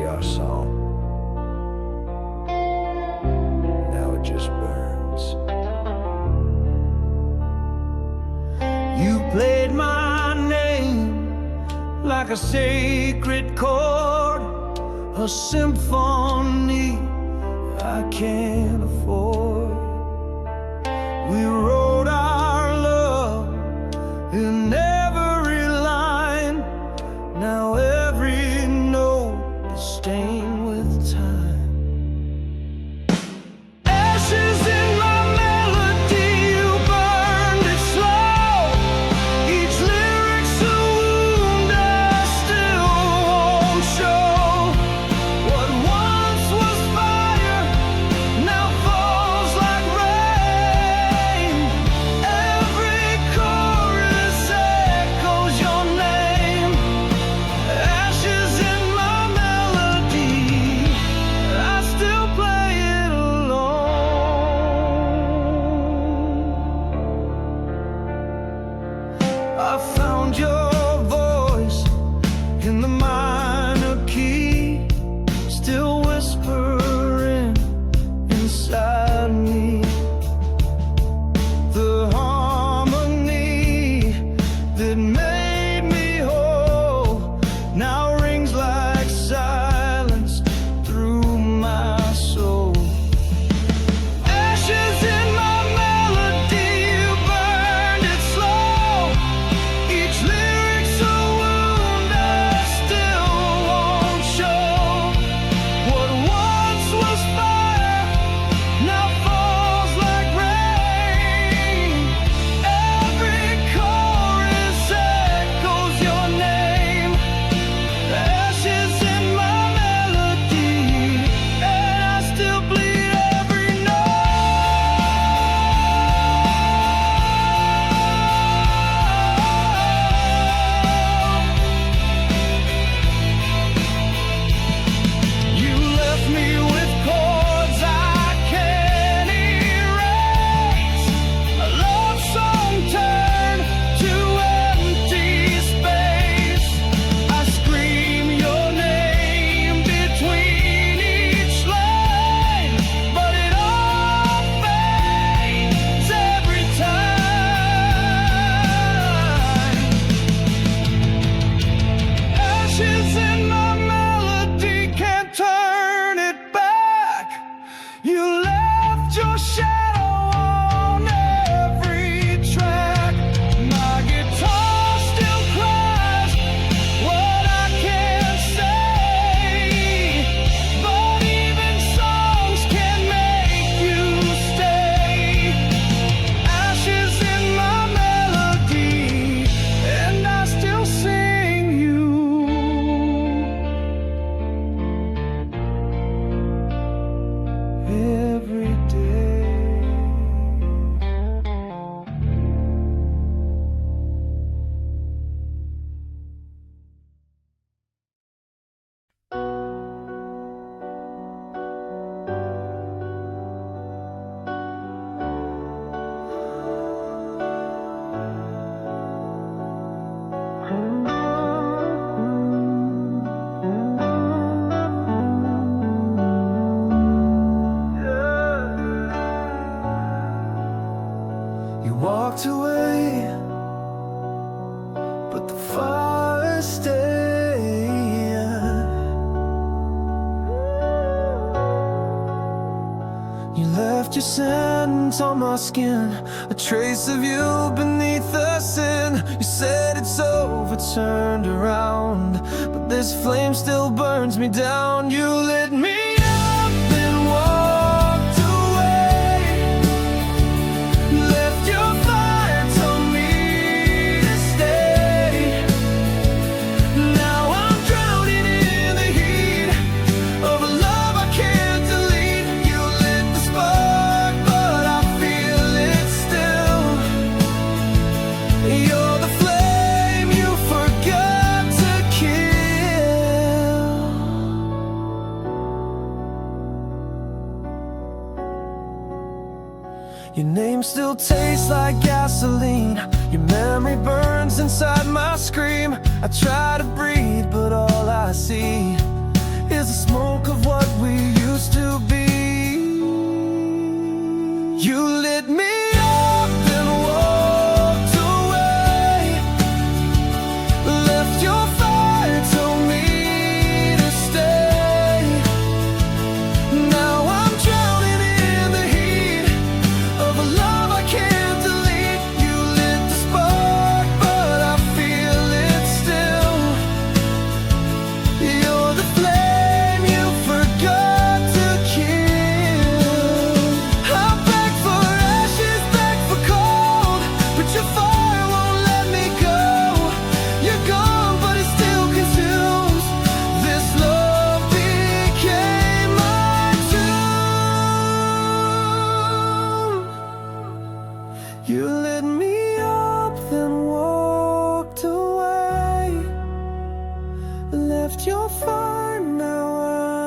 be our song. Now it just burns. You played my name like a sacred chord, a symphony I can't afford. We wrote our love in every line. Now every note is stained with time. Ashes in my melody, you burned it slow. Each lyric's a wound I still won't show. What once was fire now falls like rain. Every chorus echoes your name. Ashes in my melody, I still play it alone. I found your voice in the minor key, still whispering inside me. The harmony that made me whole now rings like silence through my soul. Ashes in my melody, you burned it slow. Each lyric's a wound I still won't show. What once was fire now falls like rain. Every chorus echoes your name. Ashes in my melody, and I still bleed every You left me with chords I can't erase. A love song turned to empty space. I scream your name between each line, but it all fades every time. Ashes in my melody, can't turn it back. You left your shadow on every track. My guitar still cries what I can't say, but even songs can make you stay. Ashes in my melody, and I still sing you every day. You walked away, but the fire stayed. You left your scent on my skin, a trace of you beneath the sin. You said it's over, turned around, but this flame still burns me down. You lit me up and walked away. Left your fire, told me to stay. Now I'm drowning in the heat of a love I can't delete. You lit the spark, but I feel it still. You're the flame you forgot to kill. Your name still tastes like gasoline. Your memory burns inside my scream. I try to breathe, but all I see is the You lit me up and walked away, left your fire, told me to stay. Now I'm drowning in the heat of a love I can't delete. You lit the spark, but I feel it still. You're the flame you forgot to kill. I beg for ashes, beg for cold, but your fire won't let me go. You're gone, but it still consumes. This love became my tomb. You lit me up, then walked away, left your fire, now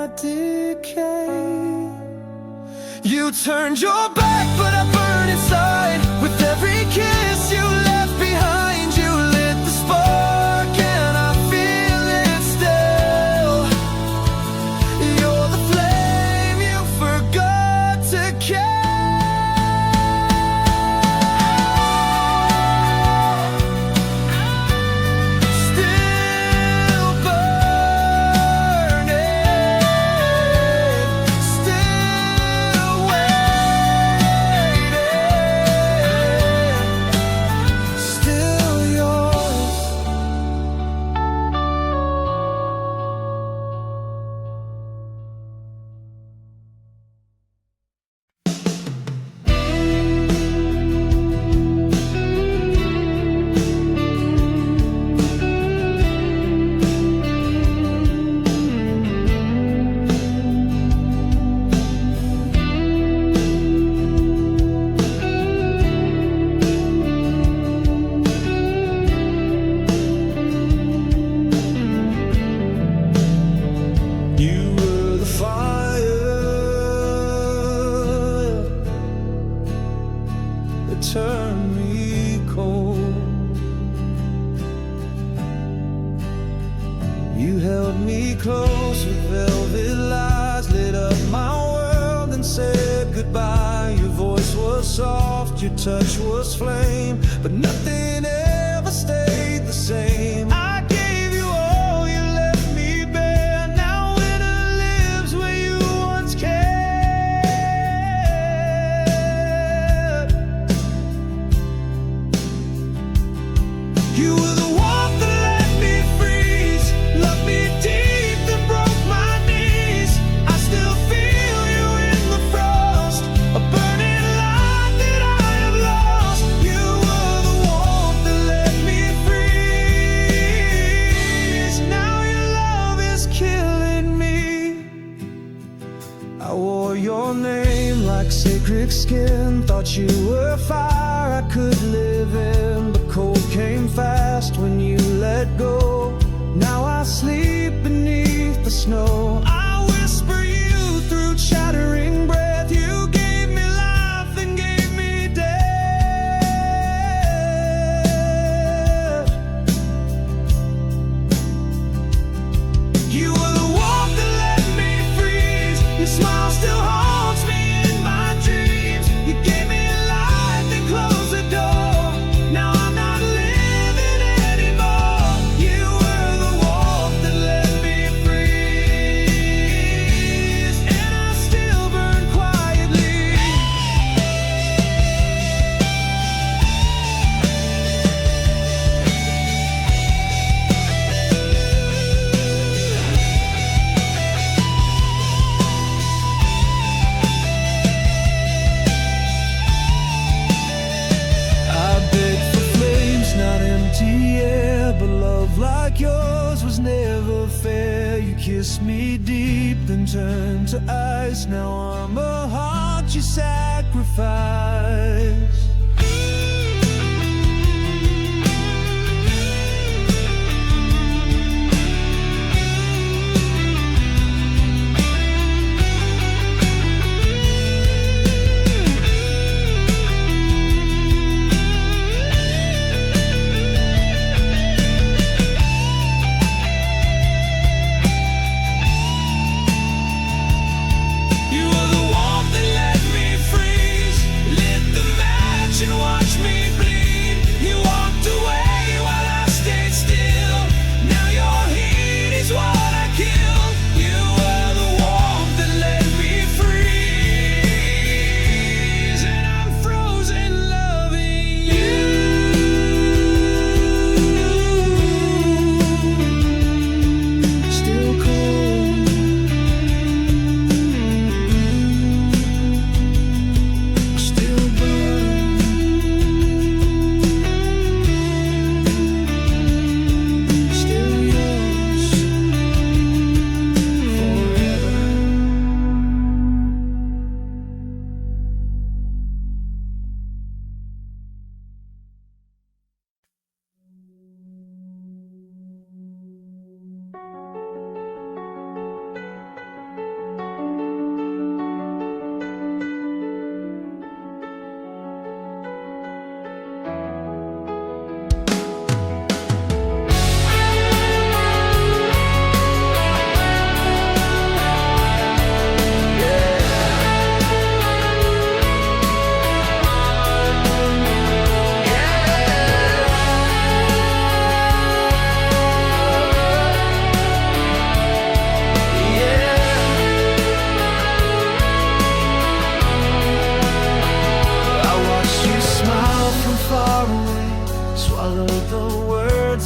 I decay. You turned your back, but I burn inside. With every kiss you left behind, you lit the spark, and I feel it still. You're the flame you forgot to kill. Still burning, still waiting, still yours. You were the fire that turned me cold. You held me close with velvet lies, lit up my world and said goodbye. Your voice was soft, your touch was flame, but nothing ever stayed the same. I gave you all, you left me bare. Now winter lives where you once cared. You were the warmth that let me freeze, loved me deep, then broke my knees. I still feel you in the frost, a burning light that I have lost. You were the warmth that let me freeze. Now your love is killing me. I wore your name like sacred skin, thought you were fire I could live in, but cold came fast when you let go. Now I sleep beneath the snow. I whisper you through chattering breath. You gave me life and gave me death. You were the warmth that let me freeze. Your smile still haunts me in my dreams. You gave me light, then closed the door. Now I'm not living anymore. You were the warmth that let me freeze, and I still burn quietly. I beg for flames, not empty air, but love like yours was never fair. You kissed me deep, then turned to ice. Now I'm a heart you sacrifice. You were the warmth that let me freeze,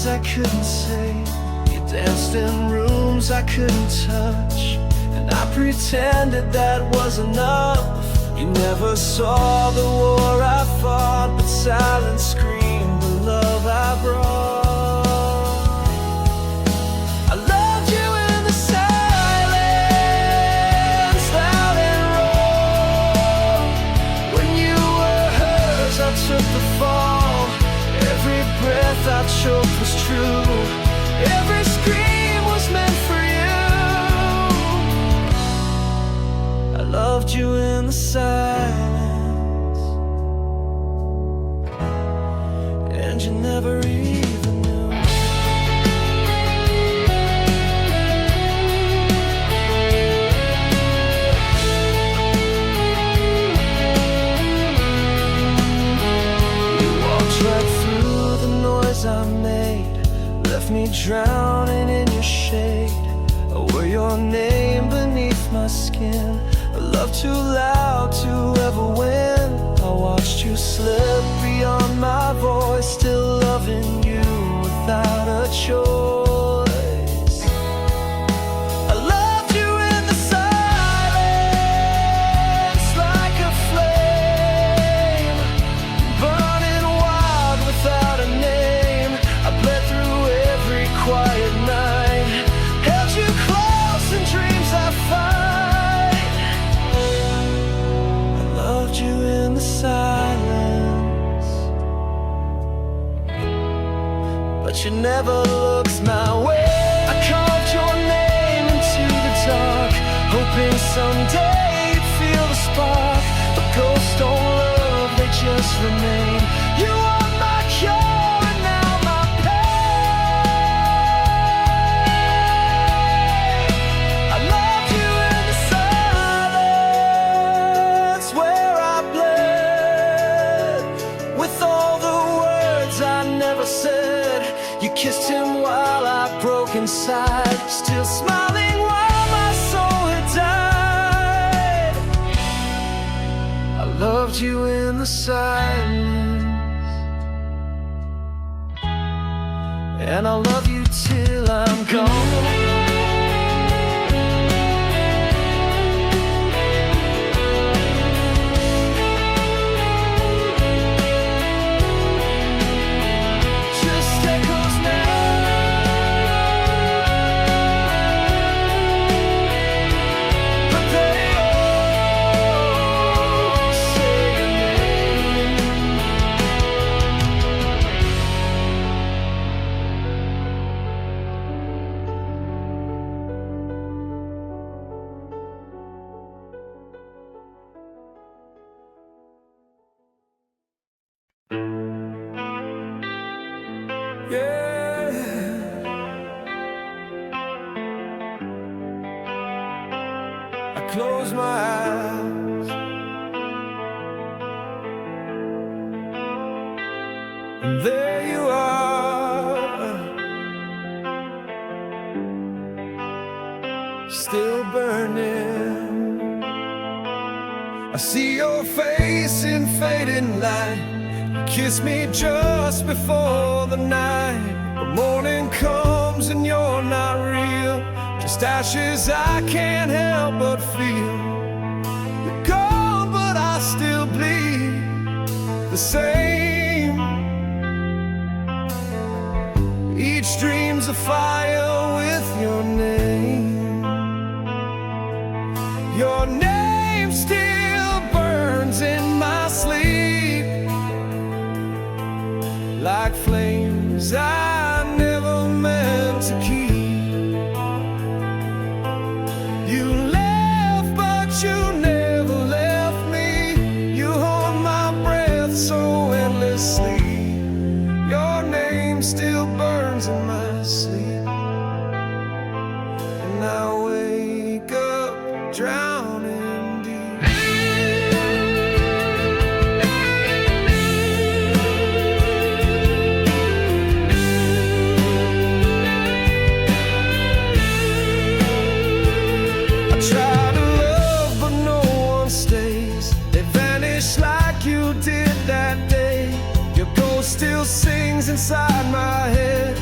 words I couldn't say. You danced in rooms I couldn't touch, and I pretended that was enough. You never saw the war I fought, but silence screamed the love I brought. I loved you in the silence, loud and raw. When you were hers, I took the fall. Every breath I choked was true. Every scream was meant for you. I loved you in the silence, and you never even knew. You walked right through the noise I made, left me drowning in your shade. I wore your name beneath my skin, a love too loud to ever win. I watched you slip beyond my voice, still loving you without a choice. I loved you in the silence, like a flame, burning wild without a name. I bled through every quiet night, held you close in dreams I find. I loved you in the silence, but you never looked my way. I carved your name into the dark, hoping someday you'd feel the spark. But ghosts don't love, they just remain. You are my cure and now my pain. I loved you in the silence, where I bled with all the words I never said. You kissed him while I broke inside, still smiling while my soul had died. I loved you in the silence, and I'll love you till I'm gone. Yeah, I close my eyes and there you are, still burning. I see your face in fading light. Kiss me just before the night. The morning comes and you're not real, just ashes I can't help but feel. You're gone but I still bleed the same. Each dream's a fire with your name. Your name still burns in my sleep, like flames I never meant to keep. You left, but you never left me. You hold my breath so endlessly. Your name still burns in my sleep, and I wake up drowning deep. Still sings inside my head.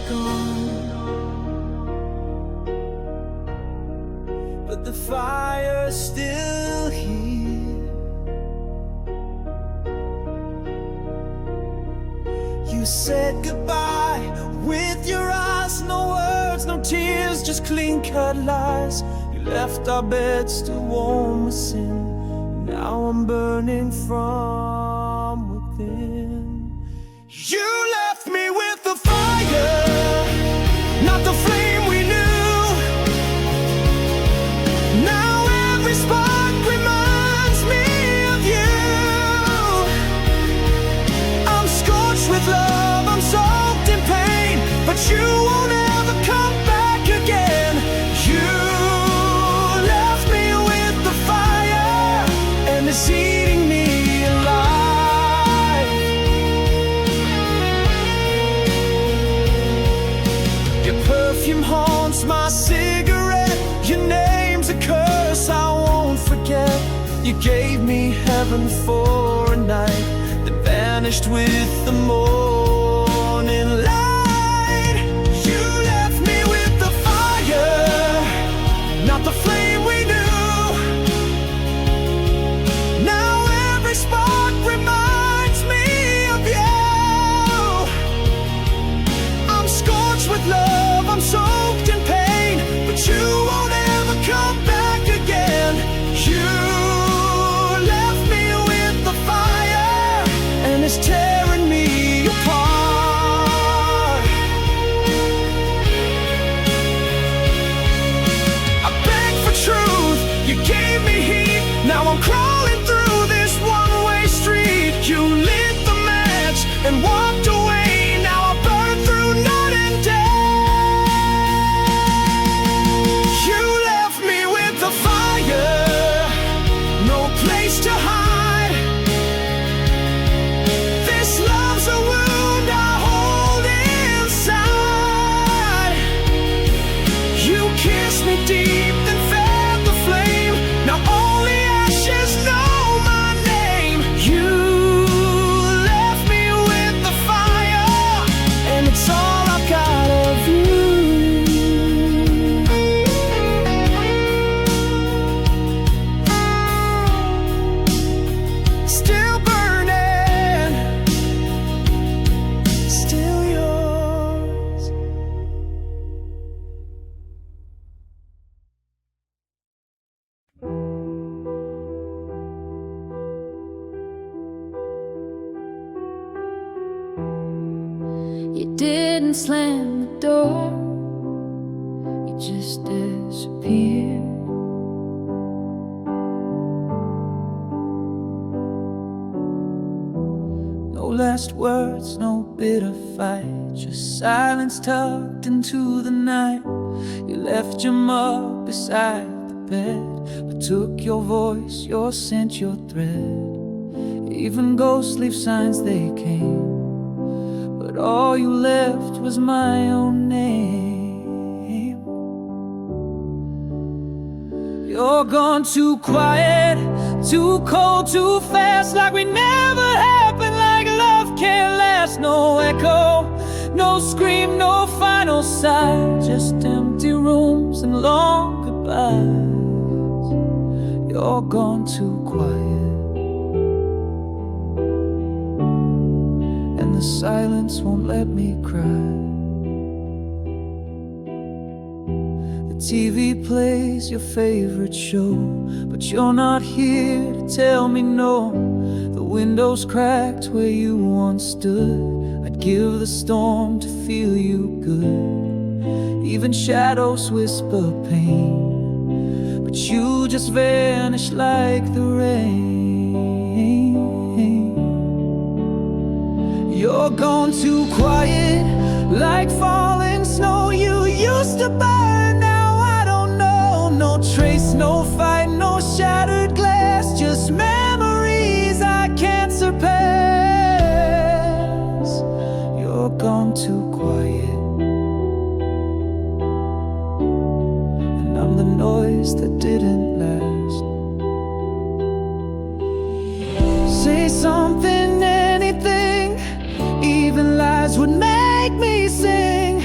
gone, but the fire's still here. You said goodbye with your eyes, no words, no tears, just clean-cut lies. You left our bed still warm with sin. Now I'm burning from within. You left me with the fire, not the flame we knew. Now every spark reminds me of you. I'm scorched with love, I'm soaked in pain, but you won't ever come back again. You left me with the fire, and it's eating me alive. Your perfume haunts my cigarette, your name's a curse I won't forget. You gave me heaven for a night that vanished with the morning light. You left me with the fire, not the flame we knew. Now every spark reminds me of you. I'm scorched with love, I'm soaked in pain, but you won't ever come back again. You left me with the fire, and it's tearing me apart. I begged for truth, you gave me heat. Now I'm crawling through this one-way street. You lit the match and walked away. Now I burn through night and day. You left me with the fire, no place to hide. This love's a wound I hold inside. You kissed me deep, then fed the flame. Now only ashes know my name. You left me with the fire, and it's all I've got of you. Still burning, still yours. You didn't slam the door, you just disappeared. No last words, no bitter fight, just silence tucked into the night. You left your mug beside the bed, but took your voice, your scent, your thread. Even ghosts leave signs they came, but all you left was my own name. You're gone too quiet, too cold, too fast, like we never happened, like love can't last. No echo, no scream, no final sigh, just empty rooms and long goodbyes. You're gone too quiet, and the silence won't let me cry. The TV plays your favorite show, but you're not here to tell me no. The window's cracked where you once stood. I'd give the storm to feel you good. Even shadows whisper pain, but you just vanish like the rain. You're gone too quiet, like falling snow. You used to burn, now I don't know. No trace, no fight, no shattered glass, just memories I can't surpass. You're gone too quiet, and I'm the noise that didn't last. Say something, anything, even lies would make me sing.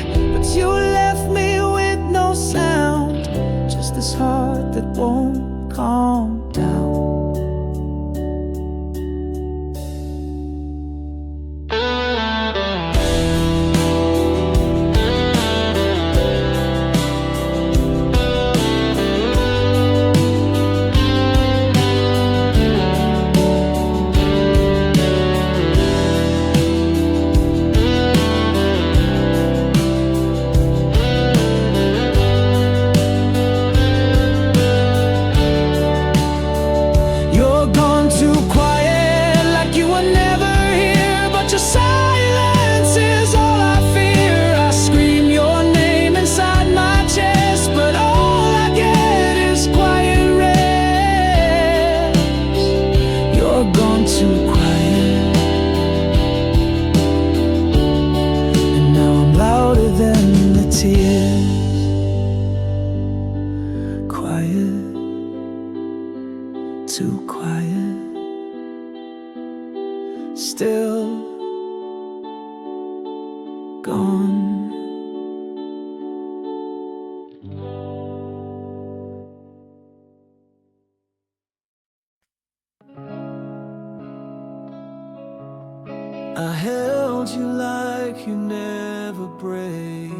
held you like you never break.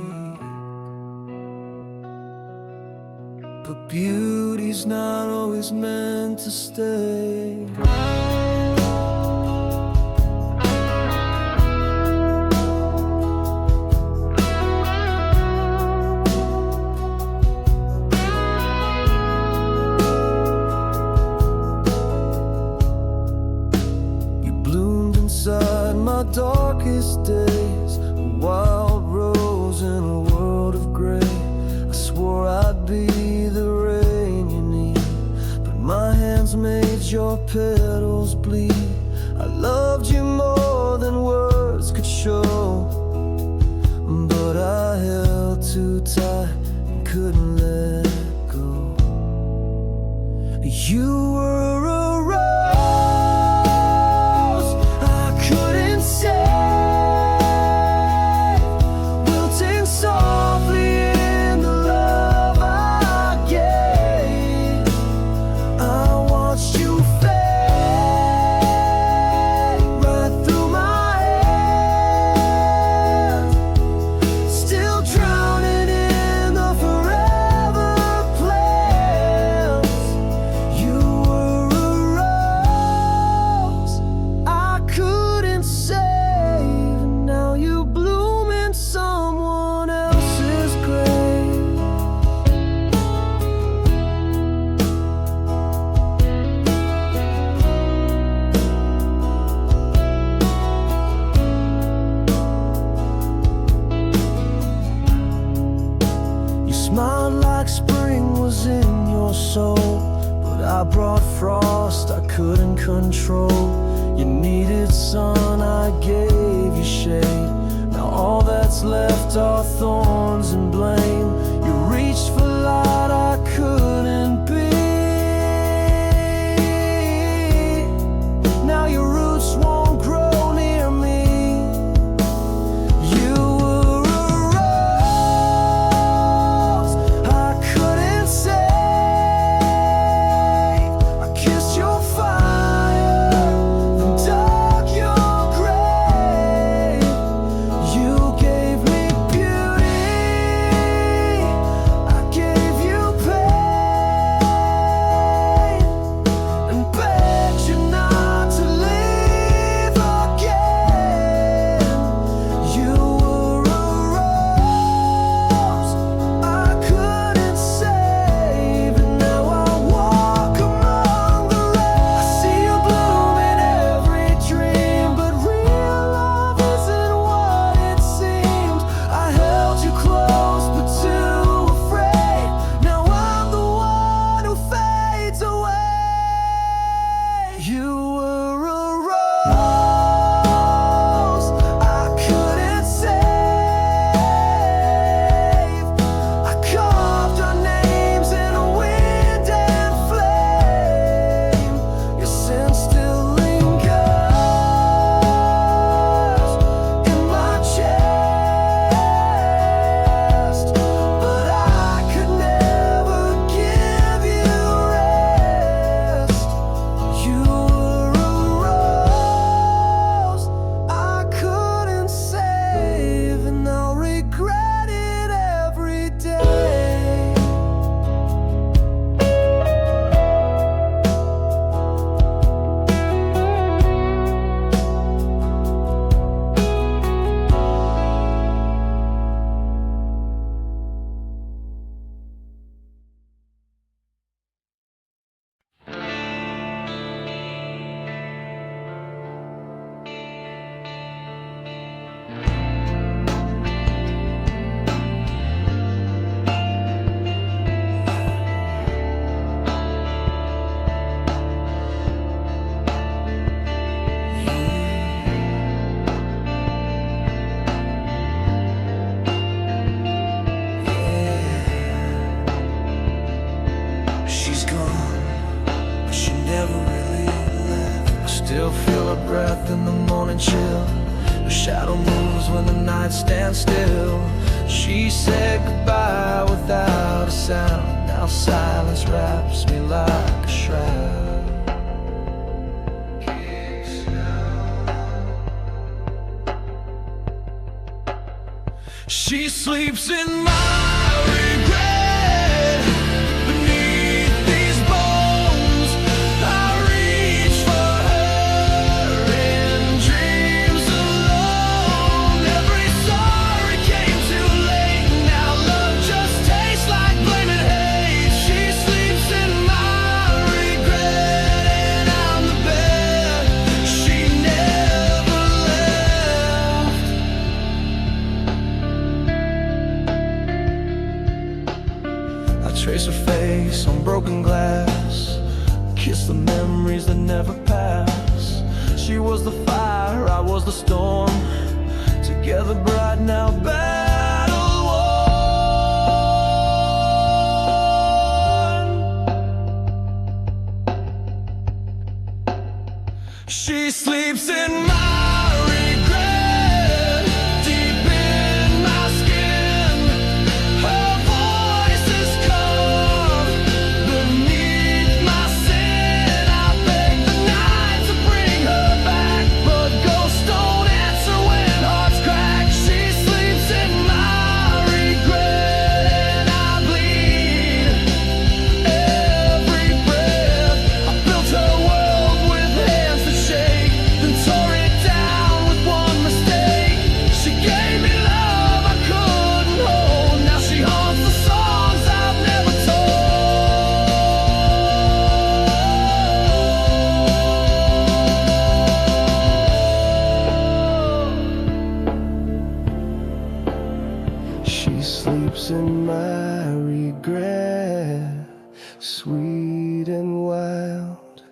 But beauty's not always meant to stay. Inside my darkest days, a wild rose in a world of gray. I swore I'd be the rain you need, but my hands made your petals bleed. I loved you more than words could show, but I held too tight and couldn't let go. You were a smiled like spring was in your soul, but I brought frost I couldn't control. You needed sun, I gave you shade. Now all that's left are thorns and blame. You reached for light I couldn't be. Now your roots won't grow near me. You were a rose I couldn't save. I kissed your fire and dug your grave. You gave me beauty, I gave you pain, and begged you not to leave again. You were a rose I couldn't save, and now I walk among the rain. I see you bloom in every dream, but real love isn't what it seems. I held you close but too afraid. Now I'm the one who fades away. You were a rose I couldn't save. I carved our names in wind and flame. Your scent still lingers in my chest, but I could never give you rest. You were a rose I couldn't save, and I'll regret it every day. She's gone, but she never really left. I still feel her breath in the morning chill. Her shadow moves when the night stands still. She said goodbye without a sound. Now silence wraps me like a shroud. She sleeps in my regret. Beneath these bones, I reach for her in dreams alone. Every sorry came too late. Now love just tastes like blame and hate. She sleeps in my regret, and I'm the bed she never left. I trace her face on broken glass, kiss the memories that never pass. She was the fire, I was the storm, together bright now battle worn. She sleeps in my regret, deep in my skin. Her voice is calm beneath my sin. I beg the night to bring her back, but ghosts don't answer when hearts crack. She sleeps in my regret, and I bleed every breath. I built her world with hands that shake, then tore it down with one mistake. She gave me love I couldn't hold. Now she haunts the songs I've never told. She sleeps in my regret, sweet and wild.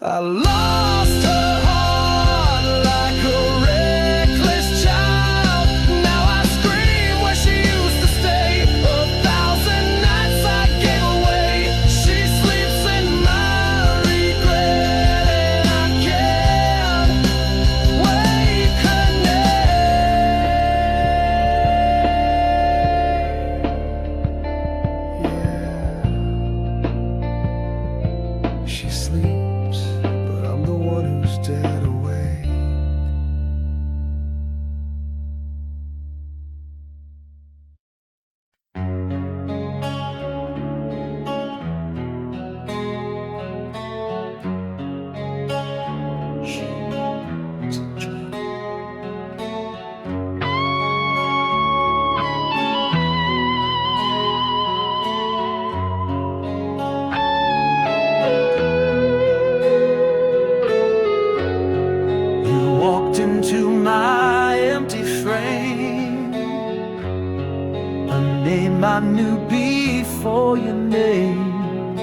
I lost her heart like a reckless child. Now I scream where she used to stay. 1,000 nights I gave away. She sleeps in my regret, and I can't wake her name. She sleeps, but I'm the one who's dead away. You walked into my empty frame, a name I knew before your name.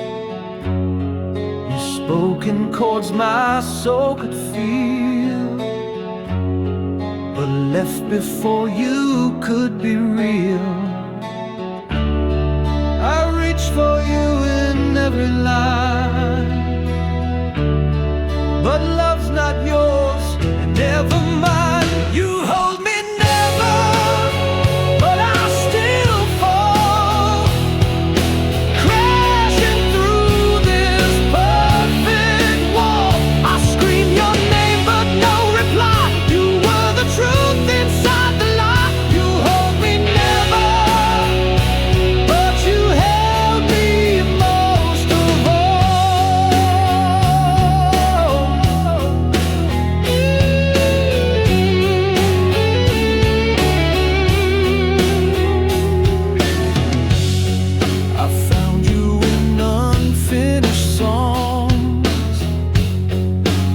You spoke in chords my soul could feel, but left before you could be real. I reached for you in every line, but love's not yours, and never mind. You hold me never, but I still fall, crashing through this perfect wall. I scream your name, but no reply. You were the truth inside the lie. You hold me never, but you held me most of all. I found you in unfinished songs,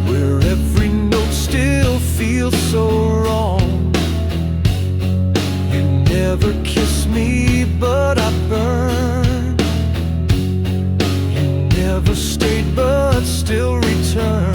where every note still feels so wrong. You never kissed me, but I burned. You never stayed, but still returned.